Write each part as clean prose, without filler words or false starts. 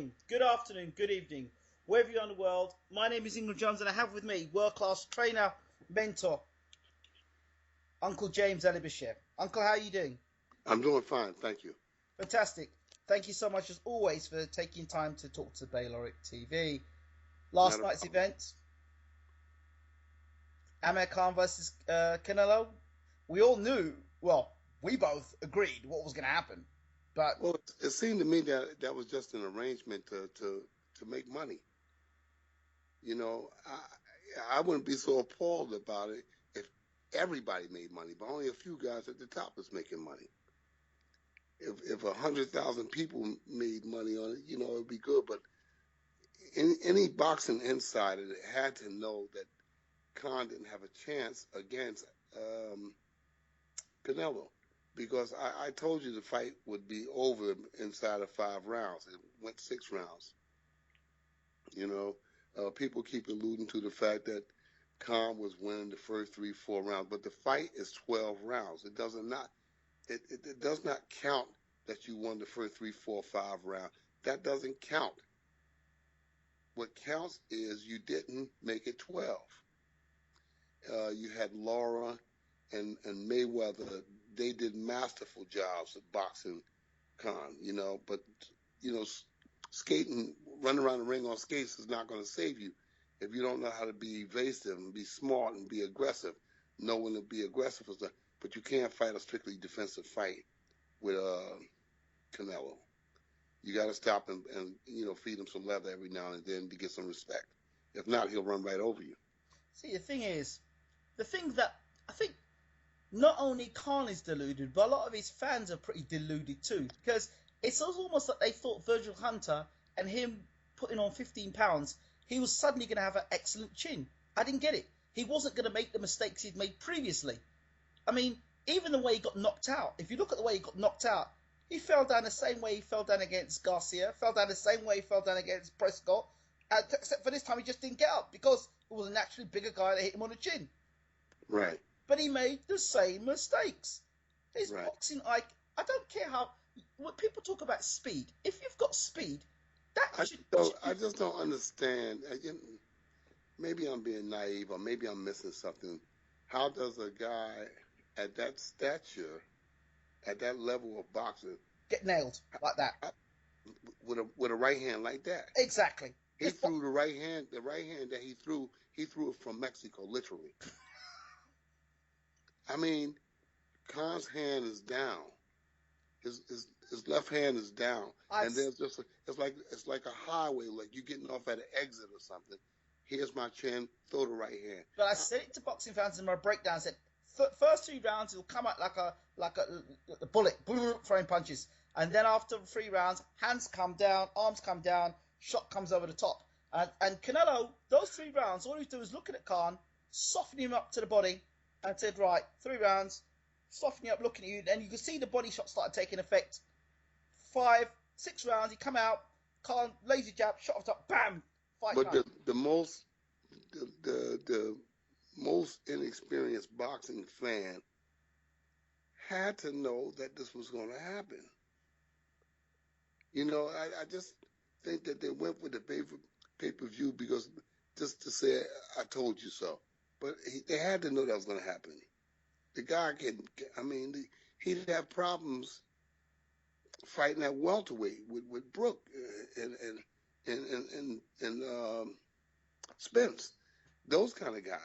morning, good afternoon, good evening, wherever you're in the world. My name is Ingram Jones, and I have with me world-class trainer, mentor, Uncle James Ali Bashir. Uncle, how are you doing? I'm doing fine, thank you. Fantastic. Thank you so much, as always, for taking time to talk to Bayloric TV. Not Last a night's problem. event, Amir Khan versus Canelo. We all knew, well, we both agreed what was going to happen. But Well, it seemed to me that that was just an arrangement to make money. You know, I wouldn't be so appalled about it if everybody made money, but only a few guys at the top is making money. If 100,000 people made money on it, it'd be good. But any boxing insider had to know that Khan didn't have a chance against um, Canelo, because I told you the fight would be over inside of 5 rounds. It went 6 rounds. You know, people keep alluding to the fact that Khan was winning the first 3, 4 rounds, but the fight is 12 rounds. It does not. It does not count that you won the first 3, 4, 5 rounds. That doesn't count. What counts is you didn't make it 12. You had Laura and Mayweather. They did masterful jobs at boxing Khan, but you know, skating, running around the ring on skates is not going to save you if you don't know how to be evasive and be smart and be aggressive. Know when to be aggressive is that, but you can't fight a strictly defensive fight with Canelo. You got to stop and feed him some leather every now and then to get some respect. If not, he'll run right over you. see, the thing is, the thing that I think not only Khan is deluded, but a lot of his fans are pretty deluded too. Because it's almost like they thought Virgil Hunter and him putting on 15 pounds, he was suddenly going to have an excellent chin. I didn't get it. He wasn't going to make the mistakes he'd made previously. I mean, even the way he got knocked out, if you look at the way he got knocked out, he fell down the same way he fell down against Garcia, fell down the same way he fell down against Prescott, except for this time he just didn't get up because it was a naturally bigger guy that hit him on the chin. Right. But he made the same mistakes. His Right. boxing, I don't care how. When people talk about speed, if you've got speed, that I should. don't. I just don't understand. Maybe I'm being naive, or maybe I'm missing something. How does a guy at that stature, at that level of boxing, Get nailed like that. with a right hand like that? Exactly. He threw the right hand that he threw it from Mexico, literally. I mean, Khan's hand is down. His left hand is down, I've, and there's just it's like a highway, like you getting off at an exit or something. Here's my chin. Throw the right hand. but I said it to boxing fans in my breakdown. I said first 3 rounds it'll come out like a bullet, throwing punches, and then after 3 rounds, hands come down, arms come down, shot comes over the top. And Canelo, those 3 rounds, all he do is looking at Khan, softening him up to the body, and said, right, 3 rounds, softening up, looking at you, and you can see the body shot started taking effect. 5, 6 rounds, he come out, Khan, lazy jab, shot off top, bam, fight But done. the most inexperienced boxing fan had to know that this was going to happen. I just think that they went with the pay-per-view because just to say, I told you so. But they had to know that was going to happen. The guy I mean, he'd have problems fighting at welterweight with Brook and Spence. Those kind of guys.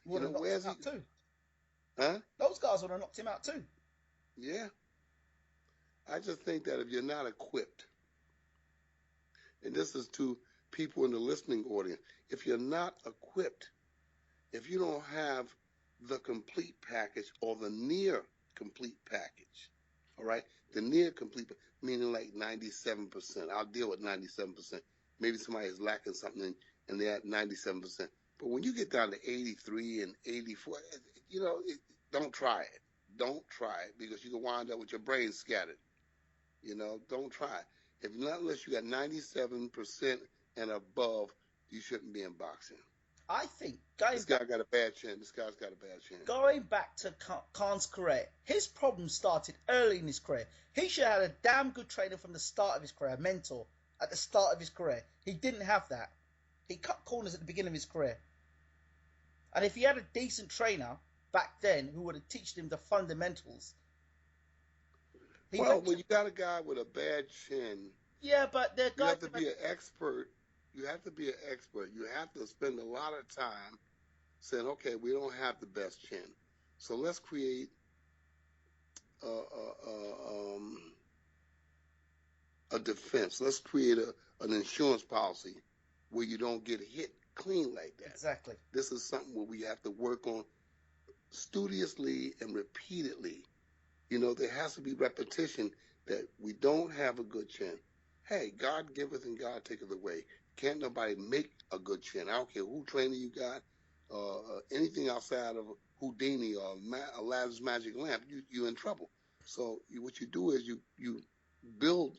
Would have knocked him Where's he? out too. Huh? Those guys would have knocked him out too. Yeah. I just think that if you're not equipped, and this is to people in the listening audience, if you're not equipped, if you don't have the complete package or the near complete package, all right? The near complete, meaning like 97%. I'll deal with 97%. Maybe somebody is lacking something and they're at 97%. But when you get down to 83 and 84, don't try it. Don't try it because you can wind up with your brain scattered. Don't try it. If not, unless you got 97% and above, you shouldn't be in boxing. I think This guy got a bad chin. This guy's got a bad chin. going back to Khan's career, his problem started early in his career. He should have had a damn good trainer from the start of his career, a mentor. at the start of his career. He didn't have that. He cut corners at the beginning of his career. And if he had a decent trainer back then who would have taught him the fundamentals. Well, when you got a guy with a bad chin, yeah, but the you guy have to be an expert. You have to be an expert. You have to spend a lot of time saying, okay, we don't have the best chin. So let's create a defense. Let's create an insurance policy where you don't get hit clean like that. Exactly. This is something where we have to work on studiously and repeatedly. You know, there has to be repetition that we don't have a good chin. Hey, God giveth and God taketh away. Can't nobody make a good chin. I don't care who trainer you got, anything outside of Houdini or Aladdin's magic lamp, you're in trouble. So what you do is you build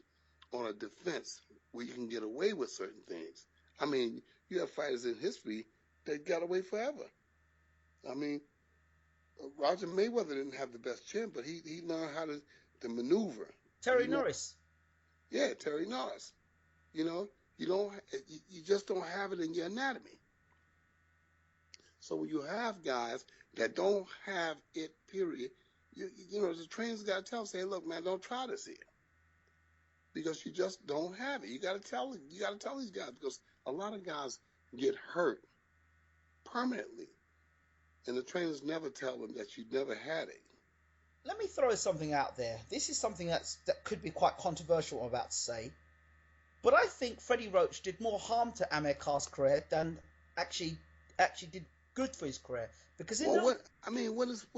on a defense where you can get away with certain things. I mean, you have fighters in history that got away forever. I mean, Roger Mayweather didn't have the best chin, but he learned how to maneuver. Terry Norris. Yeah, Terry Norris. You know, you just don't have it in your anatomy. So when you have guys that don't have it, period, you know, the trainers got to tell them, say, look, man, don't try this here. Because you just don't have it. You got to tell these guys, because a lot of guys get hurt permanently. And the trainers never tell them that you never had it. Let me throw something out there. This is something that could be quite controversial, I'm about to say. But I think Freddie Roach did more harm to Amir Khan's career than actually did good for his career. Because what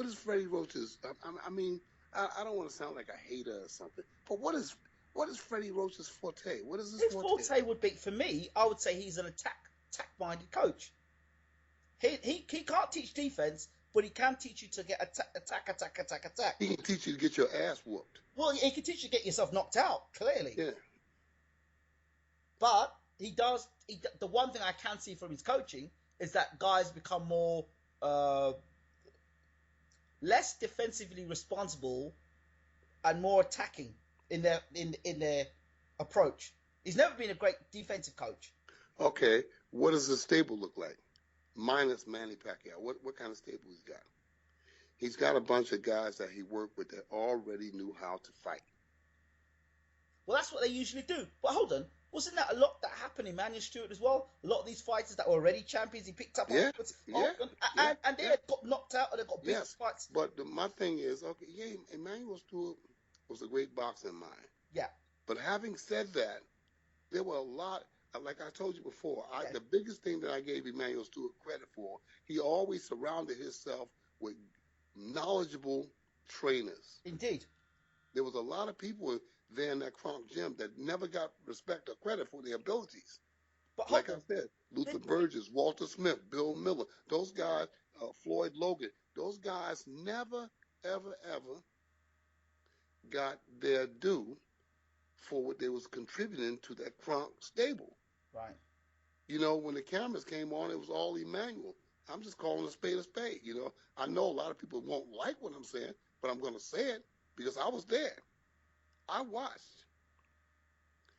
is Freddie Roach's? I don't want to sound like a hater or something, but what is Freddie Roach's forte? What is his forte? His forte would be, for me, I would say he's an attack-minded coach. He can't teach defense, but he can teach you to get attack. He can teach you to get your ass whooped. Well, he can teach you to get yourself knocked out, clearly. Yeah. But he does. The one thing I can see from his coaching is that guys become more less defensively responsible and more attacking in their approach. He's never been a great defensive coach. Okay, what does the stable look like? Minus Manny Pacquiao. What kind of stable he's got? He's got a bunch of guys that he worked with that already knew how to fight. Well, that's what they usually do. But hold on, wasn't that a lot that happened in Emmanuel Stewart as well? A lot of these fighters that were already champions, he picked up afterwards. And they got knocked out or they got big fights. But my thing is, okay, yeah, Emmanuel Stewart was a great boxing mind. Yeah. But having said that, there were a lot. Like I told you before, the biggest thing that I gave Emmanuel Stewart credit for, he always surrounded himself with knowledgeable trainers. Indeed. There was a lot of people there in that Kronk gym that never got respect or credit for their abilities. But like I said, Luther Burgess, Walter Smith, Bill Miller, those guys, Floyd Logan, those guys never, ever, ever got their due for what they was contributing to that Kronk stable. Right. You know, when the cameras came on, it was all Emmanuel. I'm just calling a spade a spade. You know, I know a lot of people won't like what I'm saying, but I'm going to say it because I was there. I watched.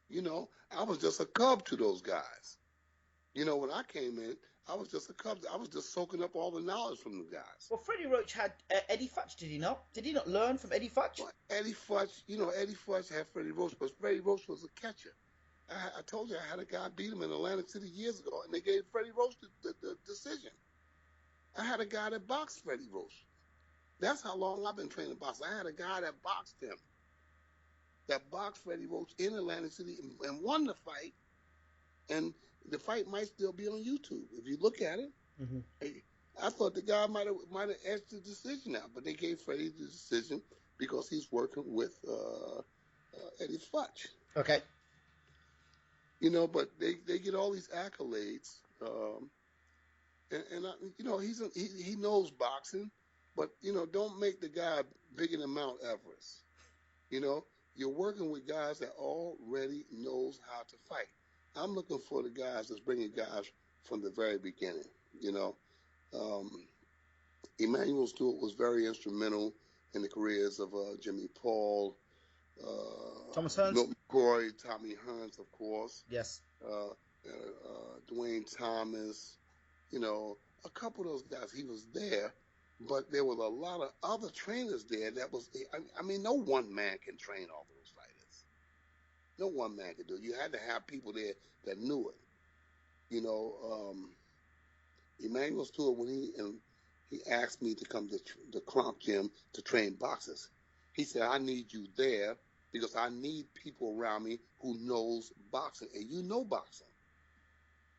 You know, I was just a cub to those guys. You know, when I came in, I was just a cub. I was just soaking up all the knowledge from the guys. Well, Freddie Roach had Eddie Futch, did he not? Did he not learn from Eddie Futch? Well, Eddie Futch had Freddie Roach, but Freddie Roach was a catcher. I told you I had a guy beat him in Atlantic City years ago, and they gave Freddie Roach the decision. I had a guy that boxed Freddie Roach. That's how long I've been training boxing. I had a guy that boxed him, that boxed Freddie Roach in Atlantic City and won the fight. And the fight might still be on YouTube if you look at it. Mm-hmm. I thought the guy might have edged the decision out, but they gave Freddie the decision because he's working with Eddie Futch. Okay. You know, but they get all these accolades, and you know he knows boxing, but you know don't make the guy bigger than Mount Everest. You know, you're working with guys that already knows how to fight. I'm looking for the guys that's bringing guys from the very beginning. You know, Emmanuel Stewart was very instrumental in the careers of Jimmy Paul, Thomas Hearns? Milton McCoy, Tommy Hearns, of course, Yes. Dwayne Thomas, you know, a couple of those guys. He was there, but there was a lot of other trainers there. That was, I mean, no one man can train all those fighters. No one man can do it. You had to have people there that knew it. You know, Emmanuel Stewart, when he asked me to come to the Cronk Gym to train boxers, he said, I need you there because I need people around me who knows boxing, and you know boxing.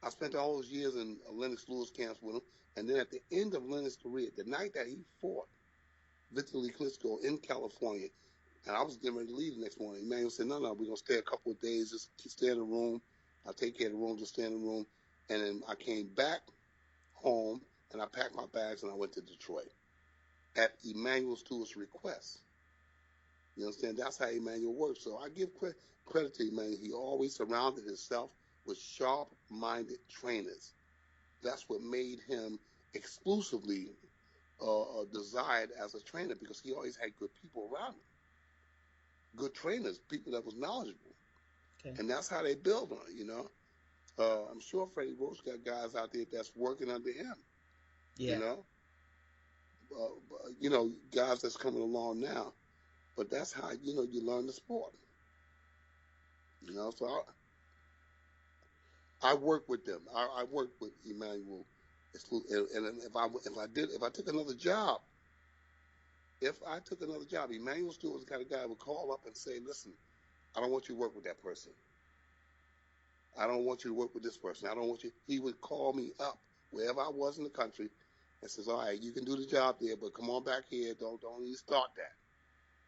I spent all those years in Lennox Lewis camps with him, and then at the end of Lennox's career, the night that he fought Victor Lee Klitschko in California, and I was getting ready to leave the next morning, Emmanuel said, no, we're going to stay a couple of days, just stay in the room. I'll take care of the room, just stay in the room. And then I came back home, and I packed my bags, and I went to Detroit at Emmanuel Stewart's request. You understand? That's how Emmanuel works. So I give credit to Emmanuel. He always surrounded himself with sharp-minded trainers. That's what made him exclusively desired as a trainer, because he always had good people around him, good trainers, people that was knowledgeable. Okay. And that's how they build on it, you know. I'm sure Freddie Roach got guys out there that's working under him, Yeah. you know, guys that's coming along now. But that's how, you know, you learn the sport. You know, so I work with them. I work with Emmanuel, and if I took another job, Emmanuel Stewart was the kind of guy who would call up and say, "Listen, I don't want you to work with that person. I don't want you to work with this person. I don't want you." He would call me up wherever I was in the country and says, "All right, you can do the job there, but come on back here. Don't even start that.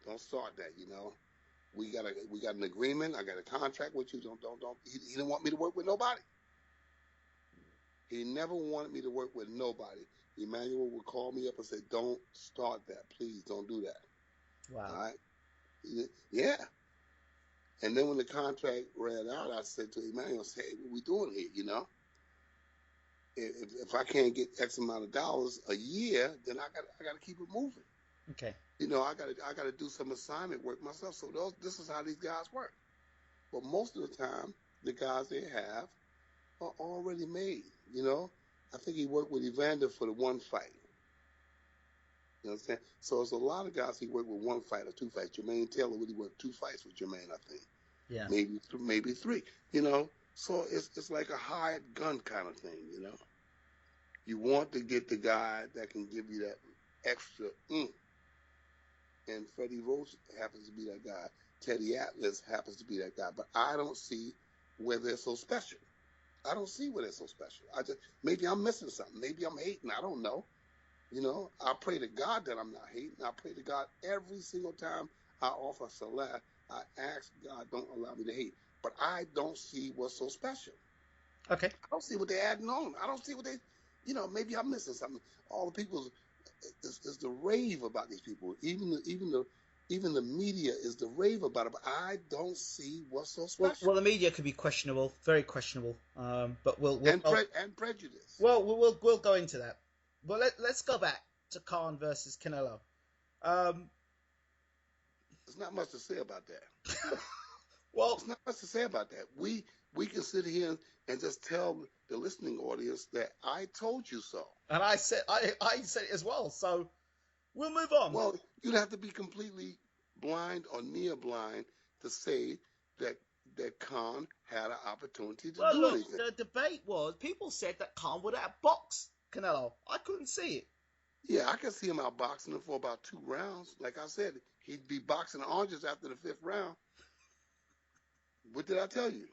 Don't start that. You know, we got an agreement. I got a contract with you. Don't." He didn't want me to work with nobody. He never wanted me to work with nobody. Emmanuel would call me up and say, "Don't start that. Please don't do that." Wow. All right? Yeah. And then when the contract ran out, I said to Emmanuel, "Hey, what we doing here? You know, if I can't get X amount of dollars a year, then I got to keep it moving. Okay. You know, I got to do some assignment work myself. So this is how these guys work. But most of the time, the guys they have are already made. You know, I think he worked with Evander for the one fight. You know what I'm saying? So there's a lot of guys he worked with one fight or two fights. Jermaine Taylor really worked 2 fights with Jermaine, I think. Yeah. Maybe 3. You know, so it's like a hired gun kind of thing. You know, you want to get the guy that can give you that extra and Freddie Roach happens to be that guy. Teddy Atlas happens to be that guy. But I don't see where they're so special. I don't see where they're so special. Maybe I'm missing something. Maybe I'm hating. I don't know. You know, I pray to God that I'm not hating. I pray to God every single time I offer salah. I ask God, don't allow me to hate. But I don't see what's so special. Okay. I don't see what they're adding on. I don't see what they, you know, maybe I'm missing something. All the people is the rave about these people. Even the media is the rave about it. But I don't see what's so special. Well, the media could be questionable, very questionable. But we'll and prejudice. Well, we'll go into that. But let's go back to Khan versus Canelo. There's not much to say about that. Well, there's not much to say about that. We can sit here and just tell the listening audience that I told you so. And I said it as well. So we'll move on. Well, you'd have to be completely blind or near blind to say that Khan had an opportunity to do anything. The debate was, people said that Khan would outbox Canelo. I couldn't see it. Yeah, I could see him outboxing him for about 2 rounds. Like I said, he'd be boxing oranges after the 5th round. What did I tell you?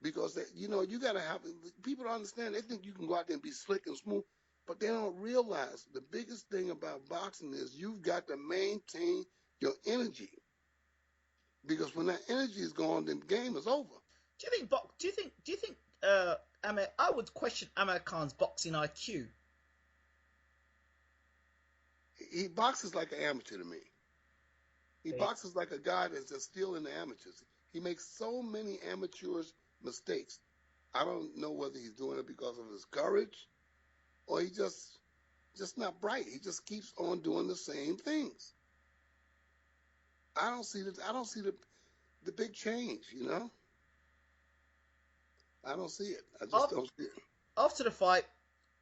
Because, you know, you got to have, people don't understand. They think you can go out there and be slick and smooth, but they don't realize the biggest thing about boxing is you've got to maintain your energy. Because when that energy is gone, then the game is over. Do you think I would question Amir Khan's boxing IQ. He boxes like an amateur to me. He boxes like a guy that's just still in the amateurs. He makes so many amateurs mistakes. I don't know whether he's doing it because of his courage or he just not bright. He just keeps on doing the same things. I don't see the big change. You know, I don't see it. I just Af- don't see it. After the fight,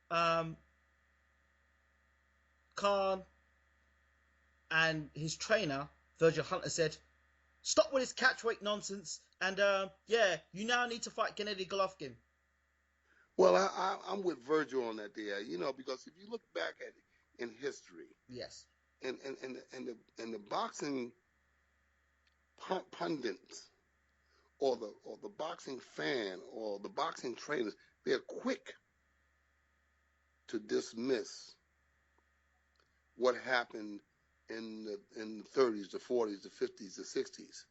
um, Khan and his trainer Virgil Hunter said, "Stop with this catchweight nonsense, and yeah, you now need to fight Gennady Golovkin." Well, I'm with Virgil on that there. You know, because if you look back at it in history, Yes, and the boxing pundits or the boxing fan or the boxing trainers, they're quick to dismiss what happened in the 30s, the 40s, the 50s, the 60s.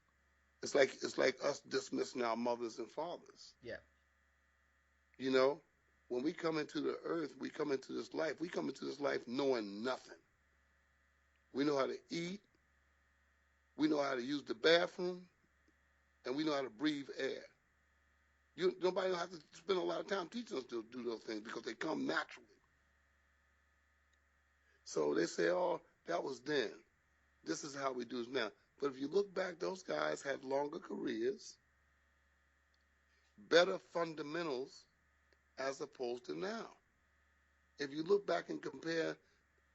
It's like us dismissing our mothers and fathers. yeah, You know, when we come into the earth, we come into this life. We come into this life knowing nothing. We know how to eat, we know how to use the bathroom, and we know how to breathe air. Nobody don't have to spend a lot of time teaching us to do those things because they come naturally. So they say, "Oh, that was then. This is how we do it now." But if you look back, those guys had longer careers, better fundamentals as opposed to now. If you look back and compare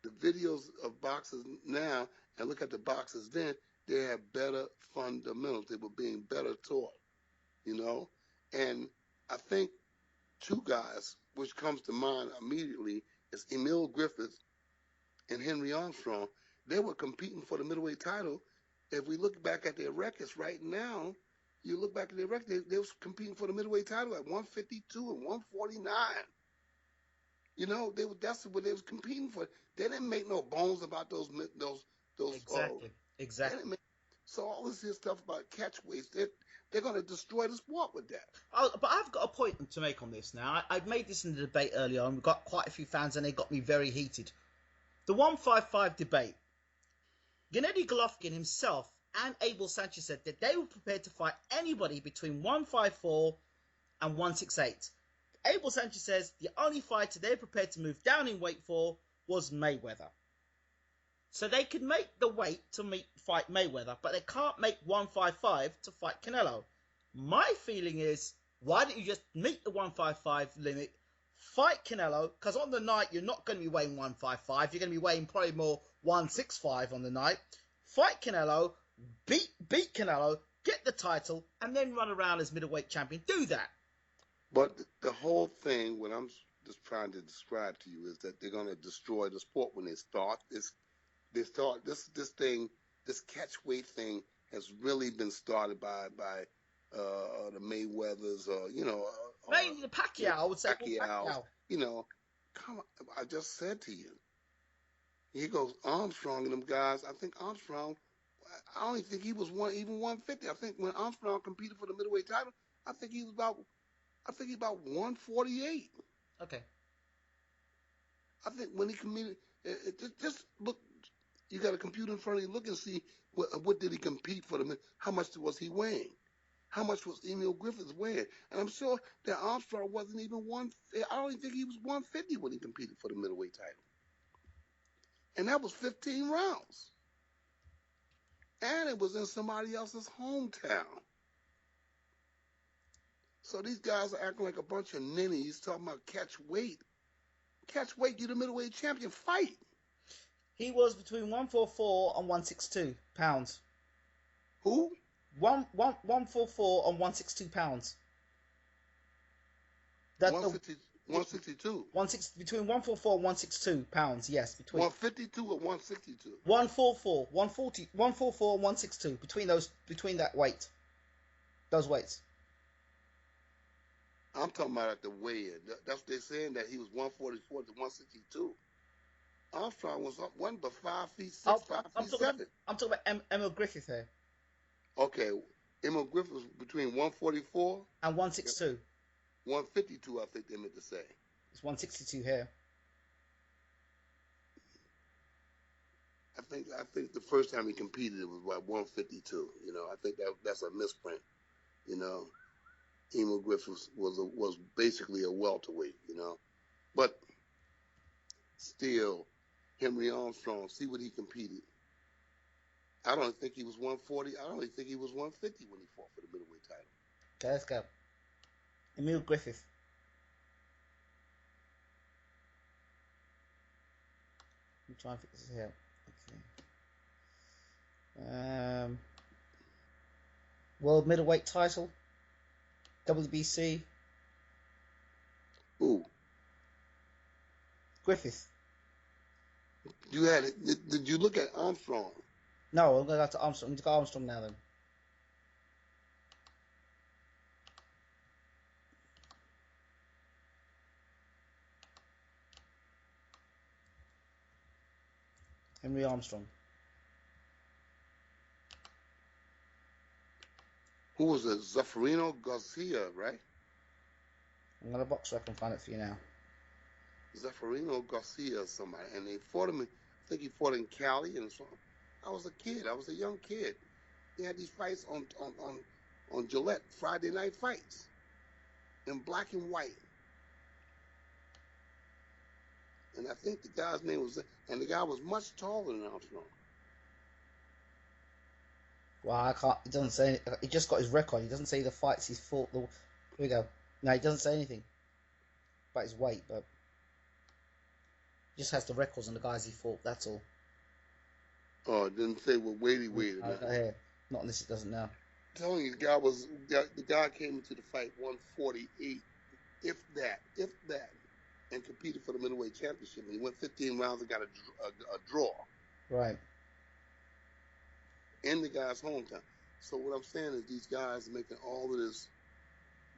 the videos of boxers now and look at the boxers then, they had better fundamentals. They were being better taught, you know? And I think two guys, which comes to mind immediately, is Emil Griffith and Henry Armstrong. They were competing for the middleweight title. If we look back at their records right now, you look back at their records, they was competing for the middleweight title at 152 and 149. You know, that's what they was competing for. They didn't make no bones about those. exactly, They didn't exactly. make, so all this here stuff about catchweights, they're going to destroy the sport with that. But I've got a point to make on this now. I've made this in the debate earlier on. We've got quite a few fans, and they got me very heated. The 155 debate. Gennady Golovkin himself and Abel Sanchez said that they were prepared to fight anybody between 154 and 168. Abel Sanchez says the only fighter they're prepared to move down in weight for was Mayweather. So they could make the weight to fight Mayweather, but they can't make 155 to fight Canelo. My feeling is, why don't you just meet the 155 limit, fight Canelo, because on the night you're not going to be weighing 155, you're going to be weighing probably more 165 on the night. Fight Canelo, beat Canelo, get the title, and then run around as middleweight champion. Do that. But the whole thing, what I'm just trying to describe to you, is that they're going to destroy the sport when they start this. They start this thing, this catchweight thing has really been started by the Mayweathers, or Mainly the Pacquiao, I would say. Well, Pacquiao's. Pacquiao. You know, come on, I just said to you. Here goes Armstrong and them guys. I think Armstrong. I don't even think he was even 150. I think when Armstrong competed for the middleweight title, I think he was about. I think he's about 148. Okay. I think when he competed, just look. You got a computer in front of you. Look and see what did he compete for the. How much was he weighing? How much was Emil Griffiths weighing? And I'm sure that Armstrong wasn't even one. I don't even think he was 150 when he competed for the middleweight title. And that was 15 rounds. And it was in somebody else's hometown. So these guys are acting like a bunch of ninnies talking about catch weight. Catch weight, you're the middleweight champion. Fight. He was between 144 and 162 pounds. Who? 144 and 162 pounds. That 150, 162. 160 between 144 and 162 pounds. Yes, between 152 or 162. 144, 140, 144 and 162 between that weight, those weights. I'm talking about at the weigh-in. That's what they're saying, that he was 144 to 162. Armstrong was up one but 5 feet 6, 5 feet 7. I'm talking about Emil Griffith here. Okay, Emil Griffith was between 144 and 162. 152, I think they meant to say. It's 162 here. I think the first time he competed it was about 152. I think that's a misprint. Emil Griffith was basically a welterweight. But still, Henry Armstrong, see what he competed. I don't think he was 140. I don't even think he was 150 when he fought for the middleweight title. Okay, let's go. Emil Griffith. Let me try and fix this here. Okay. World middleweight title. WBC. Ooh. Griffith. You had it. Did you look at Armstrong? No, I'm going to go to Armstrong. I'm going to go Armstrong now then. Henry Armstrong. Who was it? Zaffarino Garcia, right? I'm going to box so I can find it for you now. Zaffarino Garcia or somebody. And they fought him, I think he fought in Cali. And so I was a kid. I was a young kid. He had these fights on Gillette, Friday night fights, in black and white. And I think the guy's name was, and the guy was much taller than Armstrong. Well, I can't. It doesn't say. He just got his record. He doesn't say the fights he's fought. Here we go. No, he doesn't say anything about his weight, but he just has the records on the guys he fought. That's all. Oh, it didn't say what weight he weighed. Here. Not unless it doesn't now. I'm telling you, the guy came into the fight 148, if that, and competed for the middleweight championship. He went 15 rounds and got a draw. Right. In the guy's hometown. So what I'm saying is these guys are making all of this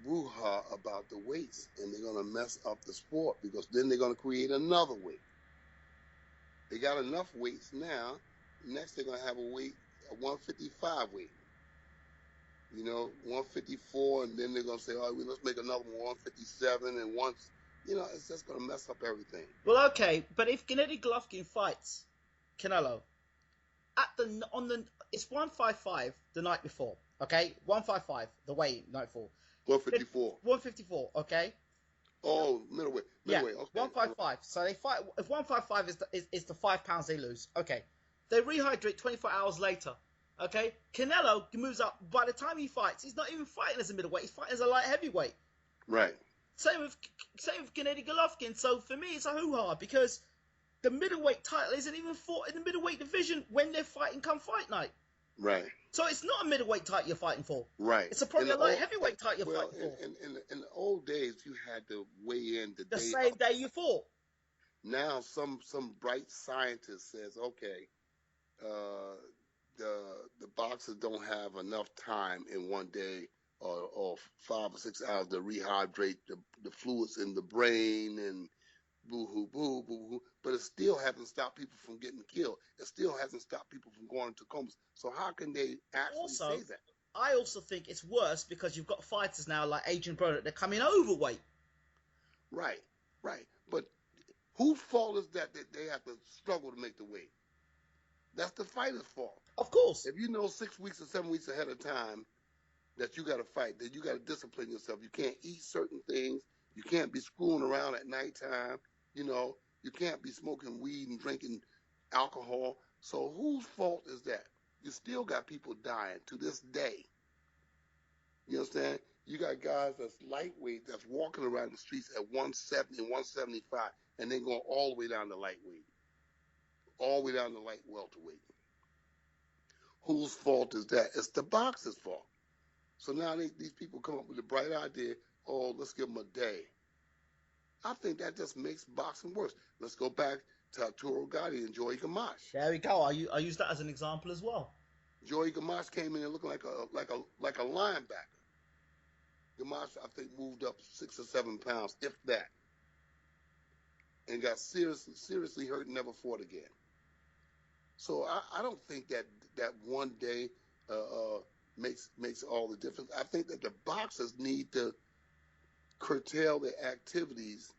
brouhaha about the weights, and they're going to mess up the sport because then they're going to create another weight. They got enough weights now. Next, they're going to have a 155 weight. 154, and then they're going to say, all right, let's make another 157, and once, it's just going to mess up everything. Well, okay, but if Gennady Golovkin fights Canelo, it's 155 the night before, okay? 155, the weight, night before. 154. 154, okay? Oh, middleweight. Yeah, okay. 155. So they fight, if 155 is the 5 pounds they lose, okay. They rehydrate 24 hours later, okay? Canelo moves up. By the time he fights, he's not even fighting as a middleweight. He's fighting as a light heavyweight. Right. Same with Gennady Golovkin. So for me, it's a hoo-ha because the middleweight title isn't even fought in the middleweight division when they're fighting come fight night. Right. So it's not a middleweight title you're fighting for. Right. It's probably a light heavyweight title you're fighting for. In the old days, you had to weigh in the same day you fought. Now, some bright scientist says, okay, the boxers don't have enough time in one day or 5 or 6 hours to rehydrate the fluids in the brain and boo-hoo, boo-hoo. But it still hasn't stopped people from getting killed. It still hasn't stopped people from going into comas. So how can they actually say that? I also think it's worse because you've got fighters now like Adrian Broner. They're coming overweight. Right. But whose fault is that they have to struggle to make the weight? That's the fighter's fault. Of course. If you know 6 weeks or 7 weeks ahead of time that you got to fight, that you got to discipline yourself. You can't eat certain things. You can't be screwing around at nighttime. You can't be smoking weed and drinking alcohol. So whose fault is that? You still got people dying to this day. You understand? You got guys that's lightweight that's walking around the streets at 170 and 175 and then going all the way down to lightweight. All the way down to light welterweight. Whose fault is that? It's the boxer's fault. So now these people come up with a bright idea, oh, let's give them a day. I think that just makes boxing worse. Let's go back to Arturo Gatti and Joey Gamache. There we go. I use that as an example as well. Joey Gamache came in and looking like a linebacker. Gamache, I think, moved up 6 or 7 pounds, if that, and got seriously hurt and never fought again. So I don't think that one day makes all the difference. I think that the boxers need to curtail their activities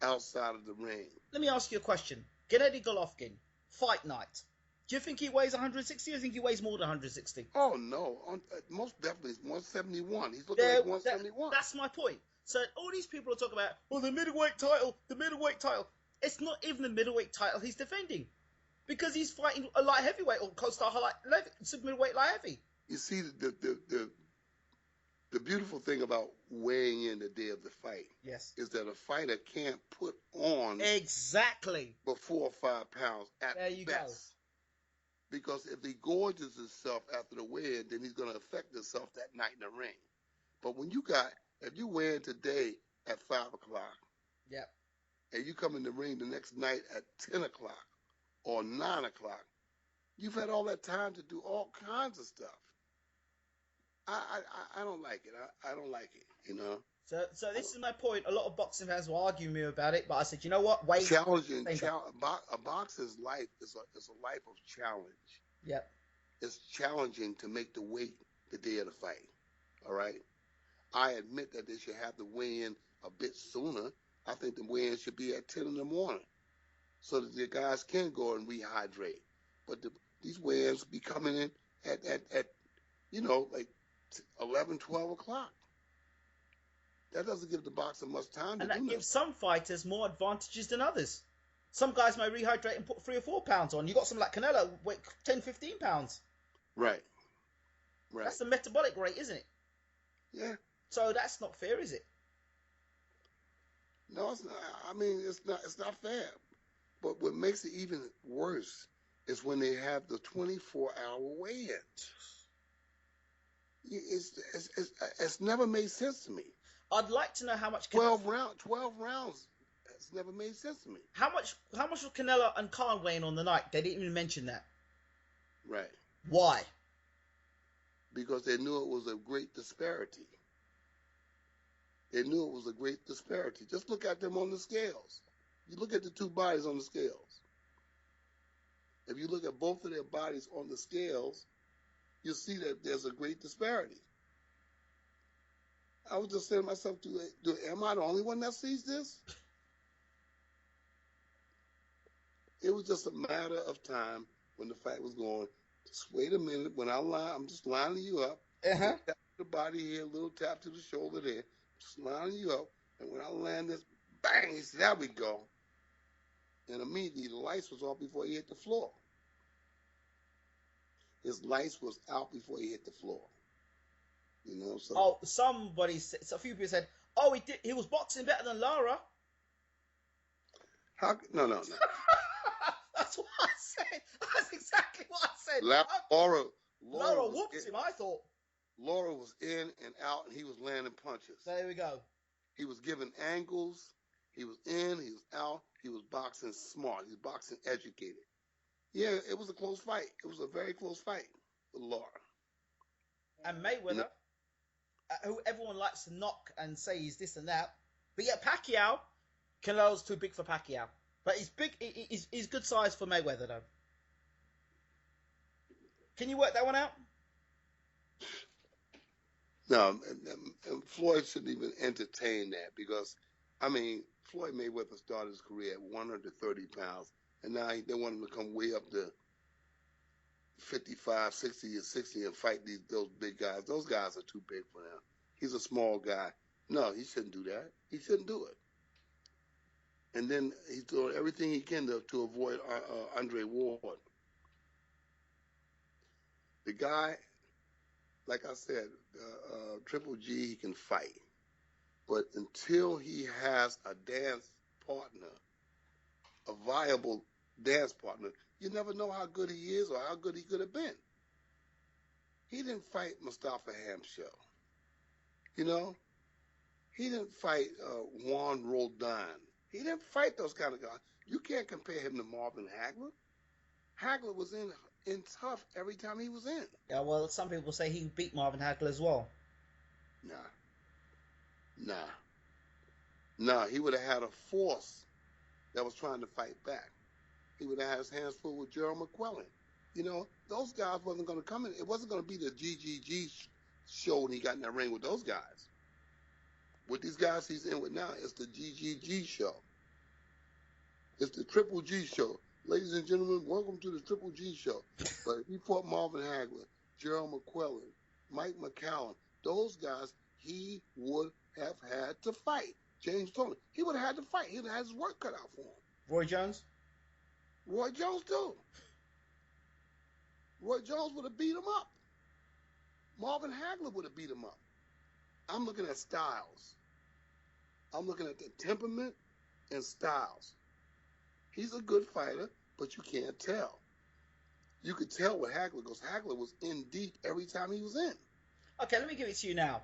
outside of the ring. Let me ask you a question. Gennady Golovkin, fight night. Do you think he weighs 160 or do you think he weighs more than 160? Oh, no. Most definitely it's 171. He's looking like 171. That's my point. So all these people are talking about, the middleweight title. It's not even the middleweight title he's defending. Because he's fighting a light heavyweight or co-star super middleweight light heavy. You see, the beautiful thing about weighing in the day of the fight Yes. is that a fighter can't put on Exactly. but 4 or 5 pounds at There you best. go. Because if he gorges himself after the weigh-in, then he's going to affect himself that night in the ring. But if you weigh in today at 5 o'clock, Yep. and you come in the ring the next night at 10 o'clock or 9 o'clock, you've had all that time to do all kinds of stuff. I don't like it. I don't like it, you know. So this is my point. A lot of boxing fans will argue with me about it, but I said, you know what? Wait. Challenging. A boxer's life is a life of challenge. Yep. It's challenging to make the weight the day of the fight. All right. I admit that they should have the weigh-in a bit sooner. I think the weigh-in should be at 10 in the morning so that the guys can go and rehydrate. But these weigh-ins be coming in at like 11, 12 o'clock. That doesn't give the boxer much time to do that. And that gives some fighters more advantages than others. Some guys may rehydrate and put 3 or 4 pounds on. You got some like Canelo, weight 10, 15 pounds. Right. That's the metabolic rate, isn't it? Yeah. So that's not fair, is it? No, it's not. I mean, it's not fair. But what makes it even worse is when they have the 24-hour weigh-ins. It's never made sense to me. I'd like to know how much 12 rounds has never made sense to me. How much was Canelo and Khan weighing on the night? They didn't even mention that. Right. Why? Because they knew it was a great disparity. Just look at them on the scales. You look at the two bodies on the scales. If you look at both of their bodies on the scales, you'll see that there's a great disparity. I was just saying to myself, am I the only one that sees this? It was just a matter of time when the fight was going. Just wait a minute. When I'm just lining you up. Uh-huh. Tap to the body here, a little tap to the shoulder there. Just lining you up. And when I land this, bang, he said, there we go. And immediately the lights was off before he hit the floor. His lights was out before he hit the floor. You know, so. Oh, a few people said, oh, he was boxing better than Lara. No. That's what I said. That's exactly what I said. Lara whooped him, I thought. Lara was in and out, and he was landing punches. There we go. He was giving angles. He was in, he was out. He was boxing smart. He was boxing educated. Yeah, it was a close fight. It was a very close fight with Lara. And Mayweather, who everyone likes to knock and say he's this and that. But yeah, Pacquiao, Canelo's too big for Pacquiao. But he's big. He's good size for Mayweather, though. Can you work that one out? No, Floyd shouldn't even entertain that because, I mean, Floyd Mayweather started his career at 130 pounds, and now they want him to come way up to 55, 60, and 60 and fight those big guys. Those guys are too big for him. He's a small guy. No, he shouldn't do that. He shouldn't do it. And then he's doing everything he can to avoid Andre Ward. The guy, like I said, Triple G, he can fight. But until he has a dance partner, a viable dance partner, you never know how good he is or how good he could have been. He didn't fight Mustafa Hamsho. You know? He didn't fight Juan Roldan. He didn't fight those kind of guys. You can't compare him to Marvin Hagler. Hagler was in tough every time he was in. Yeah, well, some people say he beat Marvin Hagler as well. Nah, he would have had a force that was trying to fight back. He would have had his hands full with Gerald McClellan. You know, those guys wasn't going to come in. It wasn't going to be the GGG show when he got in that ring with those guys. With these guys he's in with now, it's the GGG show. It's the Triple G show. Ladies and gentlemen, welcome to the Triple G show. But if he fought Marvin Hagler, Gerald McClellan, Mike McCallum, those guys, he would have had to fight. James Tony, he would have had to fight. He would have had his work cut out for him. Roy Jones? Roy Jones too. Roy Jones would have beat him up. Marvin Hagler would have beat him up. I'm looking at styles. I'm looking at the temperament and styles. He's a good fighter, but you can't tell. You could tell with Hagler because Hagler was in deep every time he was in. Okay, let me give it to you now.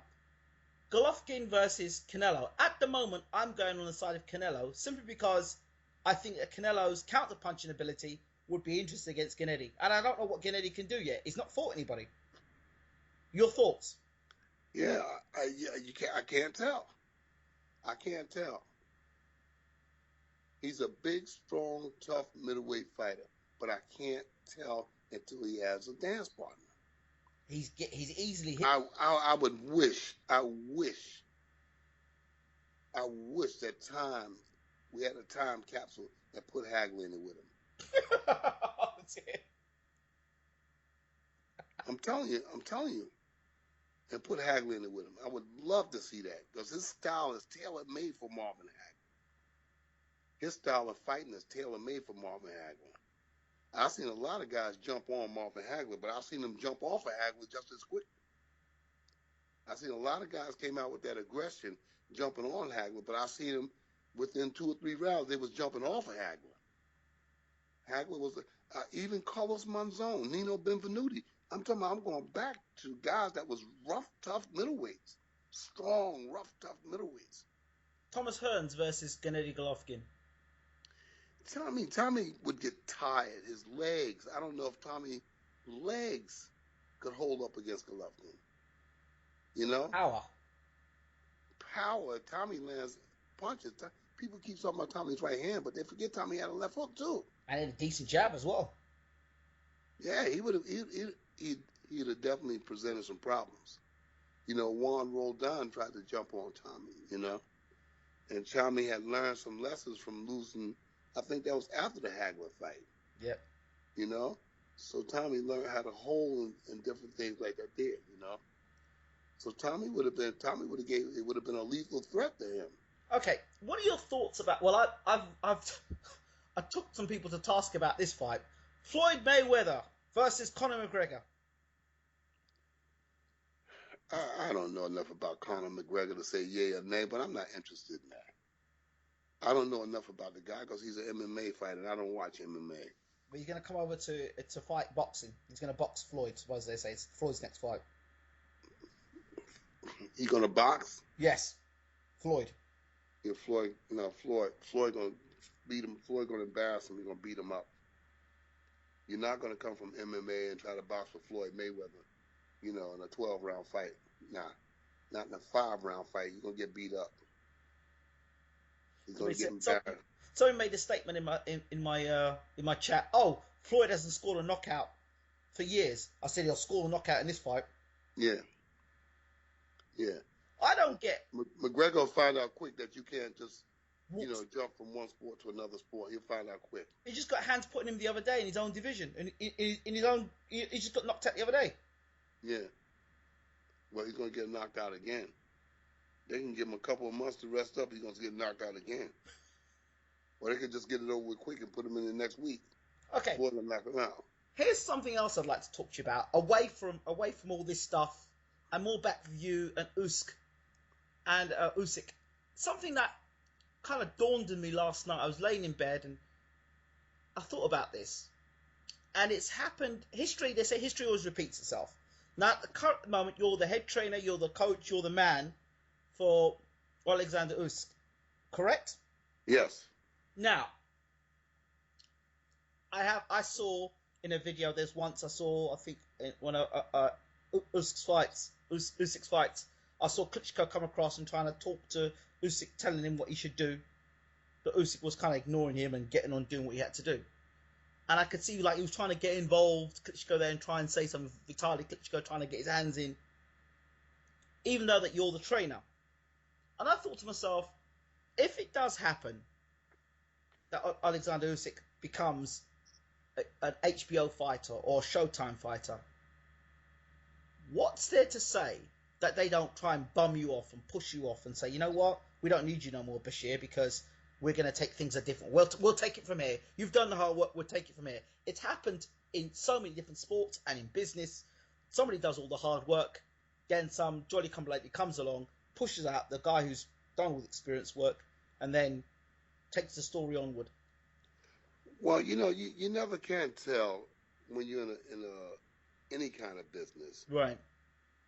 Golovkin versus Canelo. At the moment, I'm going on the side of Canelo simply because I think that Canelo's counter-punching ability would be interesting against Gennady. And I don't know what Gennady can do yet. He's not fought anybody. Your thoughts? Yeah, I can't tell. I can't tell. He's a big, strong, tough middleweight fighter, but I can't tell until he has a dance partner. He's easily hit. I wish that we had a time capsule that put Hagler in it with him. I'm telling you, and put Hagler in it with him. I would love to see that because his style is tailor made for Marvin Hagler. His style of fighting is tailor made for Marvin Hagler. I've seen a lot of guys jump on Marvin Hagler, but I've seen them jump off of Hagler just as quick. I've seen a lot of guys came out with that aggression jumping on Hagler, but I've seen them within 2 or 3 rounds, they was jumping off of Hagler. Hagler was even Carlos Monzon, Nino Benvenuti. I'm going back to guys that was rough, tough middleweights. Strong, rough, tough middleweights. Thomas Hearns versus Gennady Golovkin. Tommy would get tired. His legs. I don't know if Tommy's legs could hold up against Golovkin. You know? Power. Tommy lands punches. People keep talking about Tommy's right hand, but they forget Tommy had a left hook too. And had a decent jab as well. Yeah, he would have. He'd have definitely presented some problems. You know, Juan Roldan tried to jump on Tommy. You know, and Tommy had learned some lessons from losing. I think that was after the Hagler fight. Yep. You know, so Tommy learned how to hold and different things like that there. You know, so Tommy would have been a lethal threat to him. Okay, what are your thoughts about? Well, I took some people to task about this fight. Floyd Mayweather versus Conor McGregor. I don't know enough about Conor McGregor to say yay or nay, but I'm not interested in that. I don't know enough about the guy because he's an MMA fighter, and I don't watch MMA. But he's going to come over to fight boxing. He's going to box Floyd, as they say. It's Floyd's next fight. He's going to box? Yes. Floyd. Yeah, Floyd going to beat him. Floyd going to embarrass him. He's going to beat him up. You're not going to come from MMA and try to box with Floyd Mayweather, you know, in a 12-round fight. Nah, not in a 5-round fight. You're going to get beat up. He's going to get embarrassed. Someone made a statement in my chat. Oh, Floyd hasn't scored a knockout for years. I said he'll score a knockout in this fight. Yeah. I don't get. McGregor will find out quick that you can't just, jump from one sport to another sport. He'll find out quick. He just got hands put on him the other day in his own division, and in his own, he just got knocked out the other day. Yeah. Well, he's going to get knocked out again. They can give him a couple of months to rest up. He's going to get knocked out again. Or they could just get it over with quick and put him in the next week. Okay. Before they knock him out. Here's something else I'd like to talk to you about. Away from all this stuff, and more back with you and Usyk. Something that kind of dawned on me last night. I was laying in bed and I thought about this. And it's happened. History, they say history always repeats itself. Now, at the current moment, you're the head trainer, you're the coach, you're the man for Alexander Usyk. Correct? Yes. Now, I saw in a video, I think, one of Usyk's fights, I saw Klitschko come across and trying to talk to Usyk, telling him what he should do. But Usyk was kind of ignoring him and getting on doing what he had to do. And I could see he was trying to get involved, Klitschko there, and try and say something. Vitaly Klitschko trying to get his hands in. Even though that you're the trainer. And I thought to myself, if it does happen that Alexander Usyk becomes an HBO fighter or a Showtime fighter, what's there to say that they don't try and bum you off and push you off and say, you know what, we don't need you no more, Bashir, because we're going to take things a different. We'll take it from here. You've done the hard work. We'll take it from here. It's happened in so many different sports and in business. Somebody does all the hard work, then some jolly come lately comes along, pushes out the guy who's done all the experience work, and then takes the story onward. Well, you never can tell when you're in any kind of business Right.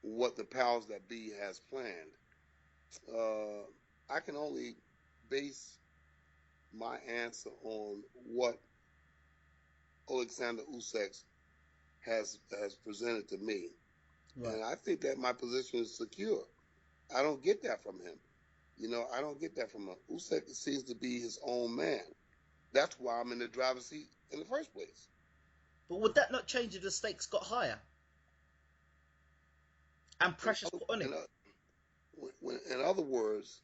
what the powers that be has planned. Uh, I can only base my answer on what Alexander Usyk has presented to me, Right. and I think that my position is secure. I don't get that from him. I don't get that from him. Usyk seems to be his own man. That's why I'm in the driver's seat in the first place. But would that not change if the stakes got higher and In pressures other, put on in, him? in other words,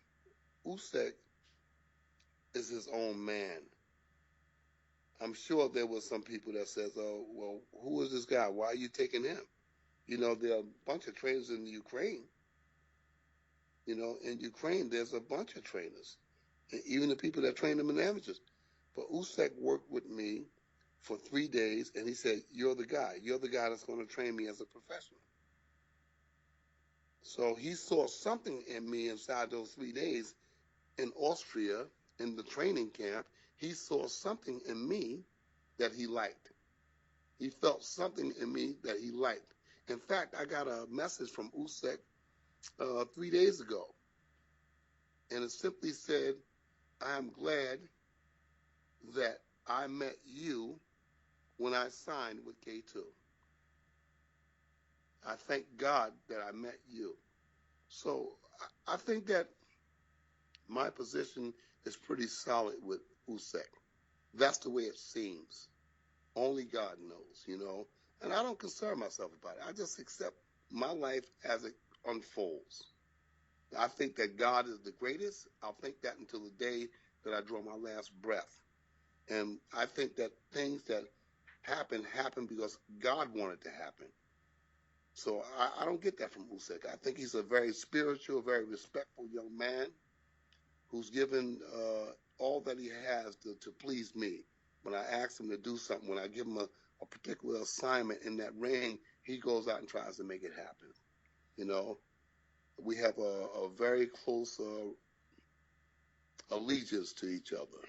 Usyk is his own man. I'm sure there was some people that says, "Oh, well, who is this guy? Why are you taking him?" There are a bunch of trainers in Ukraine. In Ukraine, there's a bunch of trainers, and even the people that train them in amateurs. But Usyk worked with me for 3 days, and he said, "You're the guy. You're the guy that's going to train me as a professional." So he saw something in me inside those 3 days in Austria in the training camp. He saw something in me that he liked. He felt something in me that he liked. In fact, I got a message from Usyk 3 days ago, and it simply said, "I am glad that I met you when I signed with K2. I thank God that I met you." So I think that my position is pretty solid with Usyk. That's the way it seems. Only God knows. And I don't concern myself about it. I just accept my life as it unfolds. I think that God is the greatest. I'll think that until the day that I draw my last breath. And I think that things that happen because God wanted to happen. So I don't get that from Usyk. I think he's a very spiritual, very respectful young man who's given all that he has to please me. When I ask him to do something, when I give him a particular assignment in that ring, he goes out and tries to make it happen. You know, we have a very close allegiance to each other,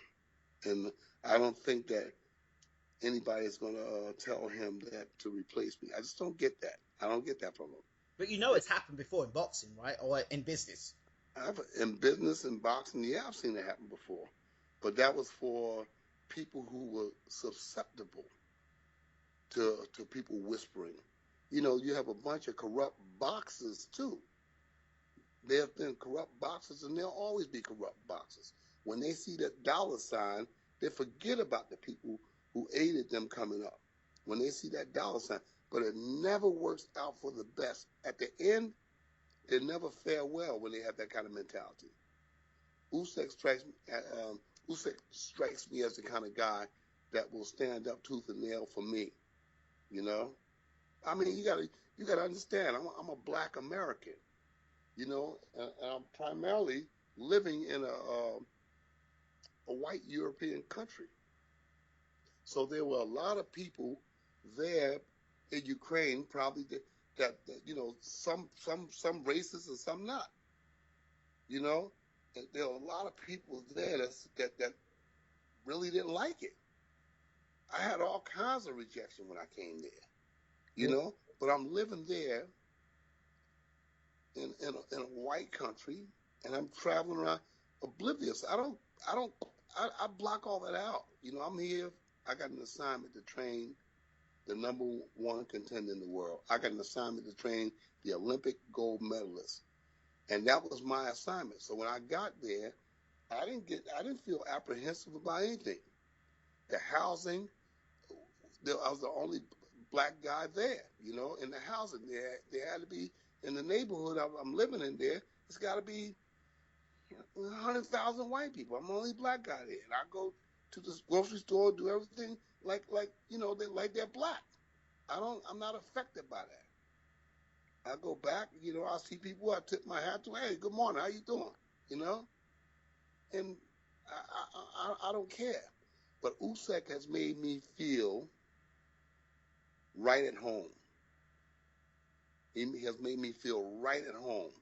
and I don't think that anybody is going to tell him that to replace me. I just don't get that. I don't get that from him. But it's happened before in boxing, right? Or in business. In business and boxing, yeah, I've seen it happen before, but that was for people who were susceptible to people whispering. You have a bunch of corrupt boxers too. There have been corrupt boxers, and there'll always be corrupt boxers. When they see that dollar sign, they forget about the people who aided them coming up. When they see that dollar sign, but it never works out for the best. At the end, they never fare well when they have that kind of mentality. Usyk strikes Usyk strikes me as the kind of guy that will stand up tooth and nail for me. You know, I mean, you gotta understand. I'm a black American. And I'm primarily living in a white European country. So there were a lot of people there in Ukraine, probably that some racist and some not. You know, and there are a lot of people there that really didn't like it. I had all kinds of rejection when I came there. But I'm living there in a white country, and I'm traveling around oblivious. I don't I block all that out. I'm here. I got an assignment to train the number one contender in the world. I got an assignment to train the Olympic gold medalist, and that was my assignment. So when I got there, I didn't feel apprehensive about anything. The housing, I was the only black guy there. In the housing, there had to be in the neighborhood I'm living in. It's got to be 100,000 white people. I'm the only black guy there, and I go to the grocery store, do everything they're black. I'm not affected by that. I go back, I see people, I tip my hat to, hey, good morning, how you doing? You know, and I don't care. But Usyk has made me feel right at home. He has made me feel right at home.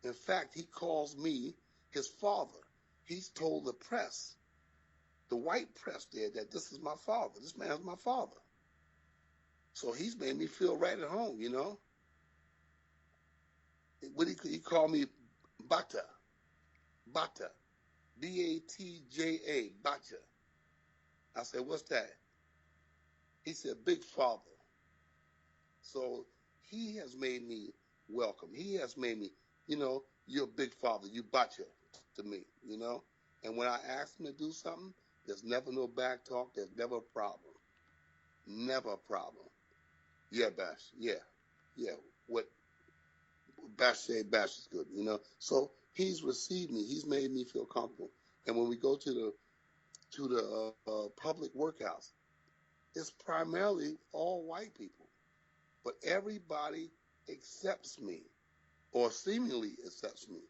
In fact, he calls me his father. He's told the press, the white press there, that this is my father. This man is my father. So he's made me feel right at home, you know. What he called me Bata, Bata, Bataja, Bata. I said, what's that? He said, big father. So he has made me welcome. He has made me, you know, you're a big father. You Bata to me, you know. And when I ask him to do something, there's never no back talk. There's never a problem. Never a problem. Yeah, Bash. Yeah. Yeah. What Bash said, Bash is good, you know. So he's received me. He's made me feel comfortable. And when we go to the public workouts, it's primarily all white people, but everybody accepts me, or seemingly accepts me,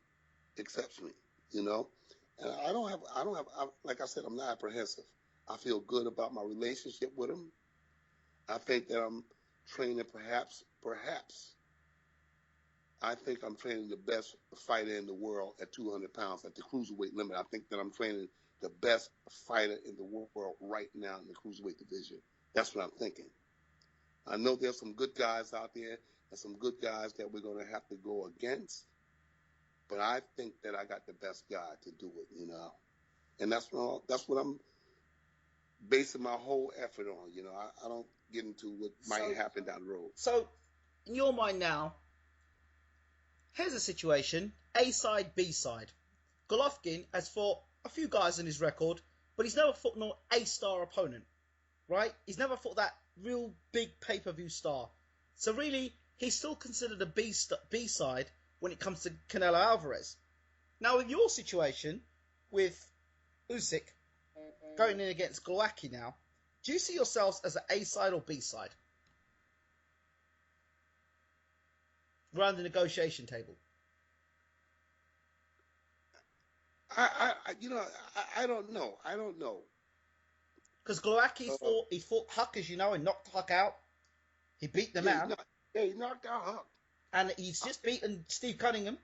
you know. And like I said, I'm not apprehensive. I feel good about my relationship with him. I think that I'm training perhaps I think I'm training the best fighter in the world at 200 pounds at the cruiserweight limit. I think that I'm training the best fighter in the world right now in the cruiserweight division. That's what I'm thinking. I know there's some good guys out there and some good guys that we're going to have to go against, but I think that I got the best guy to do it, you know. And that's what I'm basing my whole effort on. You know, I don't get into what might happen down the road. So, in your mind now, here's a situation: A side, B side. Golovkin has fought a few guys in his record, but he's never fought no A-star opponent, right? He's never fought that real big pay-per-view star. So really, he's still considered a B-side when it comes to Canelo Alvarez. Now, with your situation with Usyk going in against Golovkin now, do you see yourselves as an A-side or B-side around the negotiation table? I don't know. I don't know. Because Golovkin fought Huck, as you know, and knocked Huck out. He beat the man. He knocked out Huck. And he's just beaten Steve Cunningham.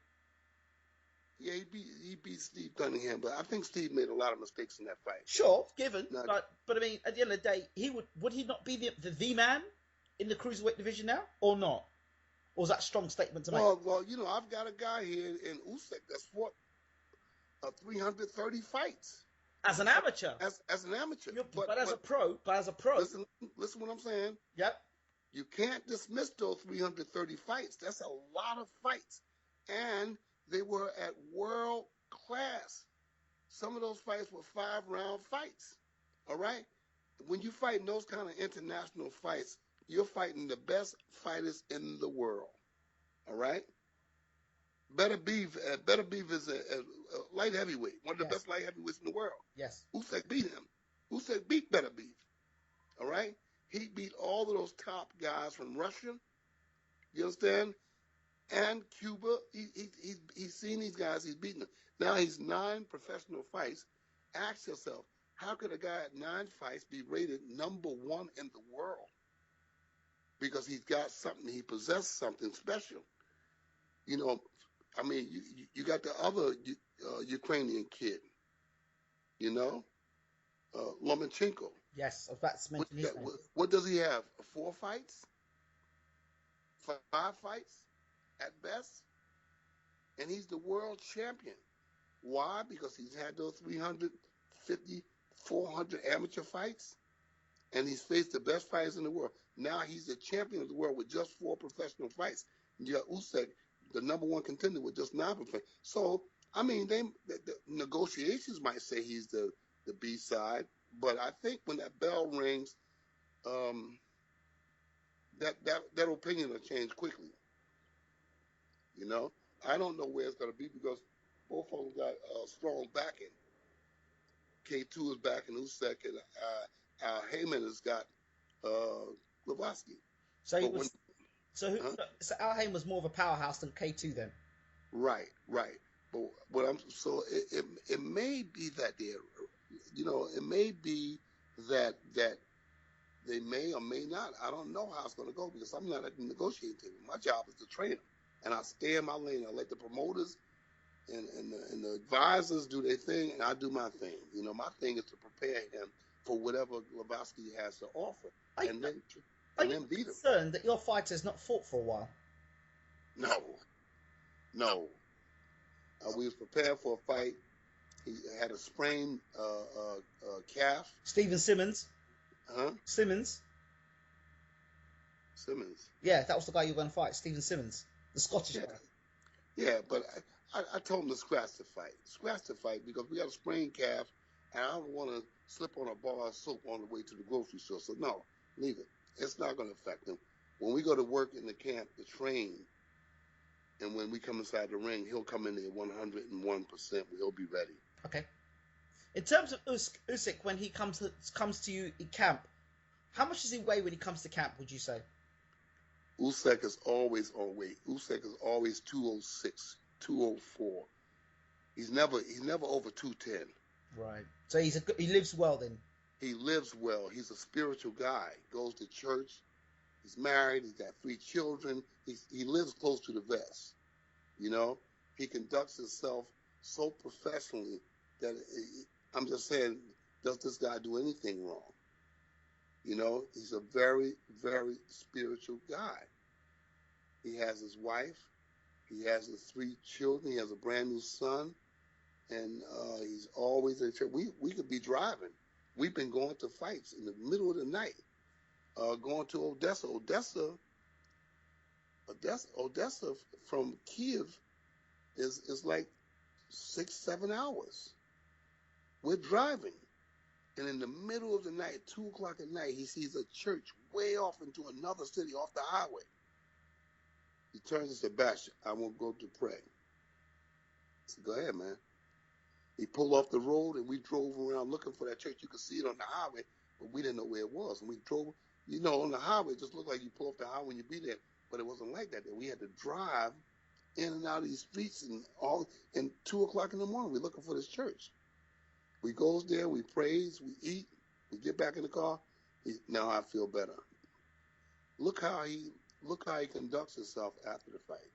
Yeah, he beat Steve Cunningham, but I think Steve made a lot of mistakes in that fight. Sure, given, but I mean, at the end of the day, would he not be the man in the cruiserweight division now, or not? Or is that a strong statement to make? Well, you know, I've got a guy here in Usyk that's fought 330 fights as an amateur. As an amateur, but as a pro. Listen what I'm saying. Yep. You can't dismiss those 330 fights. That's a lot of fights, and they were at world class. Some of those fights were 5-round fights. All right? When you fight in those kind of international fights, you're fighting the best fighters in the world. All right? Better Beef is a light heavyweight, one of the best light heavyweights in the world. Yes. Usyk beat him. Usyk beat Better Beef. All right? He beat all of those top guys from Russia. You understand? And Cuba. He's seen these guys. He's beaten them. Now he's 9 professional fights. Ask yourself, how could a guy at 9 fights be rated number 1 in the world? Because he's got something. He possessed something special. You know, I mean, you got the other Ukrainian kid. You know, Lomachenko. Yes, that's mentioned his name. What does he have? 4 fights? 5 fights at best? And he's the world champion. Why? Because he's had those 350, 400 amateur fights, and he's faced the best fighters in the world. Now he's the champion of the world with just 4 professional fights. And you got Usyk, the number 1 contender, with just 9 professional. So, I mean, the negotiations might say he's the B side. But I think when that bell rings, that opinion will change quickly. You know, I don't know where it's going to be because both of them got strong backing. K2 is backing Usyk, and Al Heyman has got Blavatsky. So Al Heyman was more of a powerhouse than K2 then. Right. But what I'm so it may be that it may be that they may or may not. I don't know how it's going to go because I'm not at the negotiating table. My job is to train them, and I stay in my lane. I let the promoters and the advisors do their thing, and I do my thing. My thing is to prepare him for whatever Lebowski has to offer, Are you, and then are you beat him. concerned that your fighter has not fought for a while? No, no. We was prepared for a fight. He had a sprained calf. Stephen Simmons. Huh? Simmons. Yeah, that was the guy you were going to fight, Stephen Simmons, the Scottish guy. Yeah, but I told him to scratch the fight because we got a sprained calf, and I don't want to slip on a bar of soap on the way to the grocery store. So no, leave it. It's not going to affect him. When we go to work in the camp to train, and when we come inside the ring, he'll come in there 101%. He'll be ready. Okay. In terms of Usyk, when he comes to you in camp, how much does he weigh when he comes to camp, would you say? Usyk is always on weight. Usyk is always 206, 204. He's never over 210. Right. So he lives well then. He lives well. He's a spiritual guy. Goes to church. He's married. He's got 3 children. He lives close to the vest. He conducts himself so professionally that I'm just saying, does this guy do anything wrong? He's a very, very spiritual guy. He has his wife. He has his 3 children. He has a brand new son. And he's always at church. We could be driving. We've been going to fights in the middle of the night, going to Odessa. Odessa from Kiev is like 6-7 hours. We're driving. And in the middle of the night, 2 o'clock at night, he sees a church way off into another city off the highway. He turns and says, "Bash, I want to go to pray." I said, "Go ahead, man." He pulled off the road, and we drove around looking for that church. You could see it on the highway, but we didn't know where it was. And we drove, on the highway, it just looked like you pull off the highway and you be there. But it wasn't like that. We had to drive in and out of these streets and 2 o'clock in the morning. We're looking for this church. We goes there, we praise, we eat, we get back in the car. Now I feel better. Look how he conducts himself after the fight.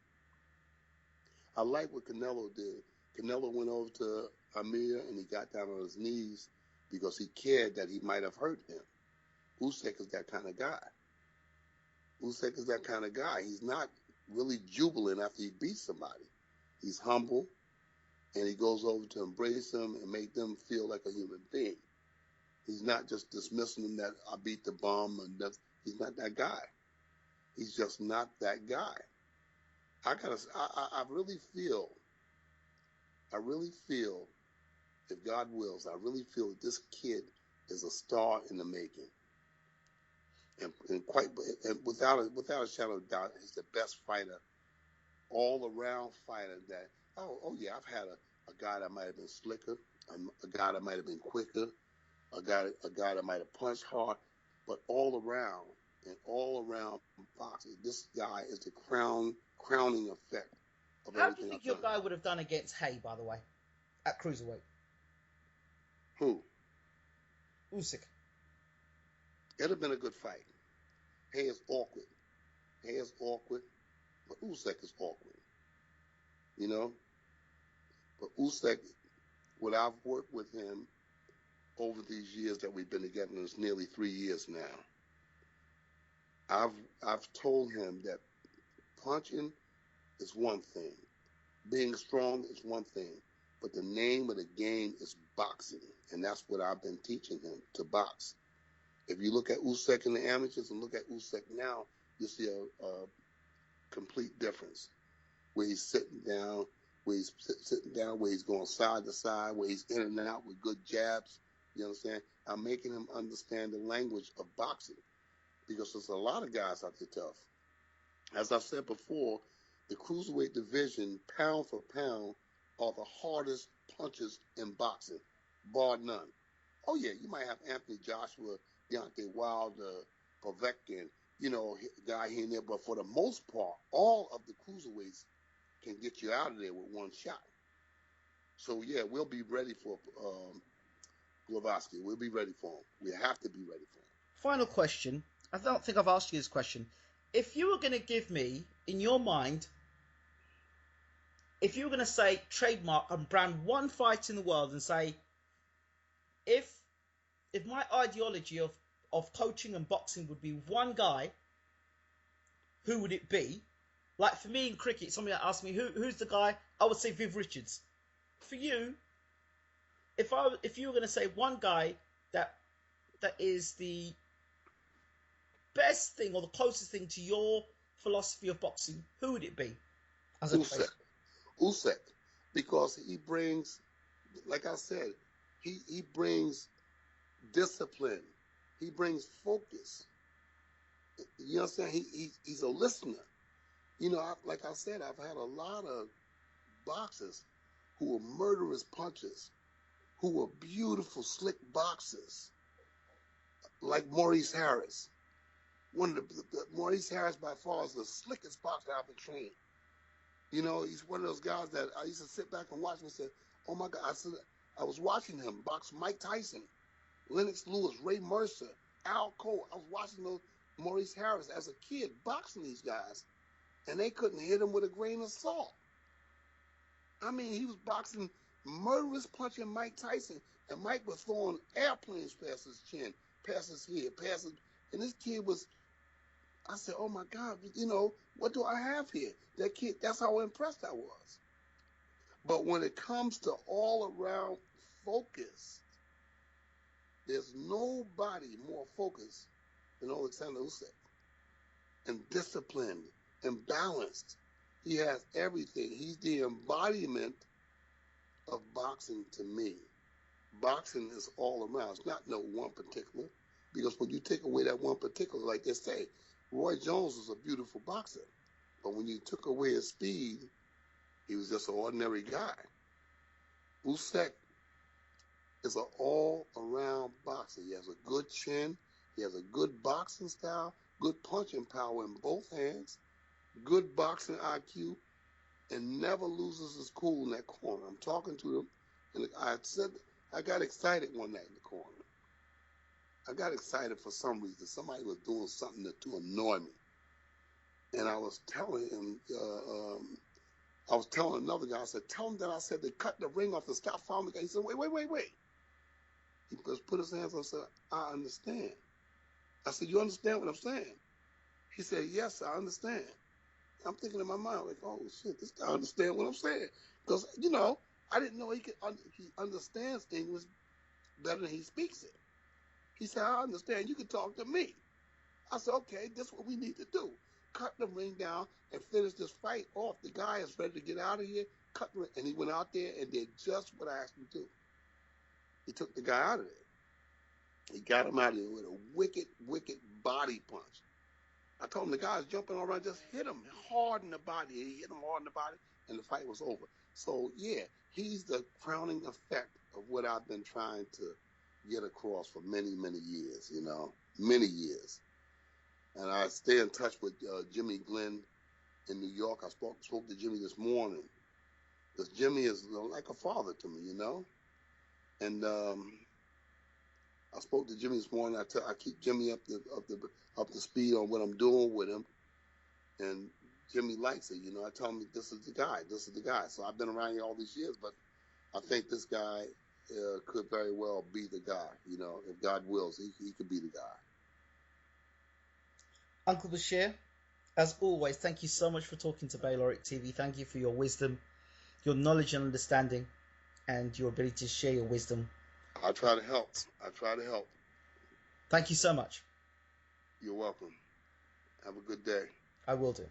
I like what Canelo did. Canelo went over to Amir and he got down on his knees because he cared that he might have hurt him. Usyk is that kind of guy. He's not really jubilant after he beats somebody. He's humble. And he goes over to embrace them and make them feel like a human being. He's not just dismissing them that I beat the bum. He's not that guy. He's just not that guy. I really feel, if God wills, I really feel that this kid is a star in the making. And without a shadow of doubt, he's the best fighter, all-around fighter that. Oh yeah, I've had a guy that might have been slicker, a guy that might have been quicker, a guy that might have punched hard, but all around boxing, this guy is the crowning effect of How everything. do you think your guy would have done against Hay, by the way, at cruiserweight? Who? Usyk. It'd have been a good fight. Hay is awkward, but Usyk is awkward. But Usyk, what I've worked with him over these years that we've been together, and it's nearly 3 years now, I've told him that punching is one thing, being strong is one thing, but the name of the game is boxing, and that's what I've been teaching him, to box. If you look at Usyk in the amateurs and look at Usyk now, you see a complete difference. Where he's sitting down, where he's going side to side, where he's in and out with good jabs. You understand? I'm making him understand the language of boxing because there's a lot of guys out there tough. As I've said before, the cruiserweight division, pound for pound, are the hardest punches in boxing, bar none. Oh yeah, you might have Anthony Joshua, Deontay Wilder, Povetkin, guy here and there, but for the most part, all of the cruiserweights can get you out of there with one shot. So yeah, we'll be ready for Blavatsky. We'll be ready for him. We have to be ready for him. Final question. I don't think I've asked you this question. If you were going to give me, in your mind, if you were going to say trademark and brand one fight in the world and say, if my ideology of coaching and boxing would be one guy, who would it be? Like for me in cricket, somebody asked me who's the guy, I would say Viv Richards. For you, if you were going to say one guy that is the best thing or the closest thing to your philosophy of boxing, who would it be? As a Usyk, because he brings, like I said, he brings discipline. He brings focus. You understand? He's a listener. You know, like I said, I've had a lot of boxers who were murderous punchers, who were beautiful, slick boxers, like Maurice Harris. Maurice Harris by far is the slickest boxer I've ever trained. You know, he's one of those guys that I used to sit back and watch and say, "Oh my God!" I was watching him box Mike Tyson, Lennox Lewis, Ray Mercer, Al Cole. I was watching those Maurice Harris as a kid boxing these guys, and they couldn't hit him with a grain of salt. I mean, he was boxing murderous punching Mike Tyson, and Mike was throwing airplanes past his chin, past his head, and this kid was. I said, "Oh my God, you know, what do I have here?" That kid, that's how impressed I was. But when it comes to all around focus, there's nobody more focused than Alexander Usyk. And disciplined and balanced. He has everything. He's the embodiment of boxing to me. Boxing is all around. It's not no one particular. Because when you take away that one particular, like they say, Roy Jones was a beautiful boxer. But when you took away his speed, he was just an ordinary guy. Usyk is an all-around boxer. He has a good chin. He has a good boxing style, good punching power in both hands, good boxing IQ, and never loses his cool in that corner. I'm talking to him, and I got excited one night in the corner. I got excited for some reason. Somebody was doing something to annoy me. And I was telling him, I was telling another guy, I said, "Tell him that I said they cut the ring off the Scott Farmer guy." He said, wait. He just put his hands on and said, "I understand." I said, "You understand what I'm saying?" He said, "Yes, I understand." I'm thinking in my mind, like, "Oh, shit, this guy understands what I'm saying." Because, you know, I didn't know he understands English better than he speaks it. He said, "I understand. You can talk to me." I said, "Okay, this is what we need to do. Cut the ring down and finish this fight off. The guy is ready to get out of here. Cut the ring." And he went out there and did just what I asked him to do. He took the guy out of there. He got him out of there with a wicked, wicked body punch. I told him the guy's jumping all around, just hit him hard in the body. He hit him hard in the body, and the fight was over. So, yeah, he's the crowning effect of what I've been trying to get across for many, many years, you know, many years. And I stay in touch with Jimmy Glenn in New York. I spoke to Jimmy this morning, because Jimmy is like a father to me, you know. And I spoke to Jimmy this morning. I keep Jimmy up to speed on what I'm doing with him, and Jimmy likes it. You know, I tell him this is the guy. So I've been around here all these years, but I think this guy could very well be the guy. You know, if God wills, he could be the guy. Uncle Bashir, as always, thank you so much for talking to Bayloric TV. Thank you for your wisdom, your knowledge and understanding, and your ability to share your wisdom. I try to help. Thank you so much. You're welcome. Have a good day. I will do.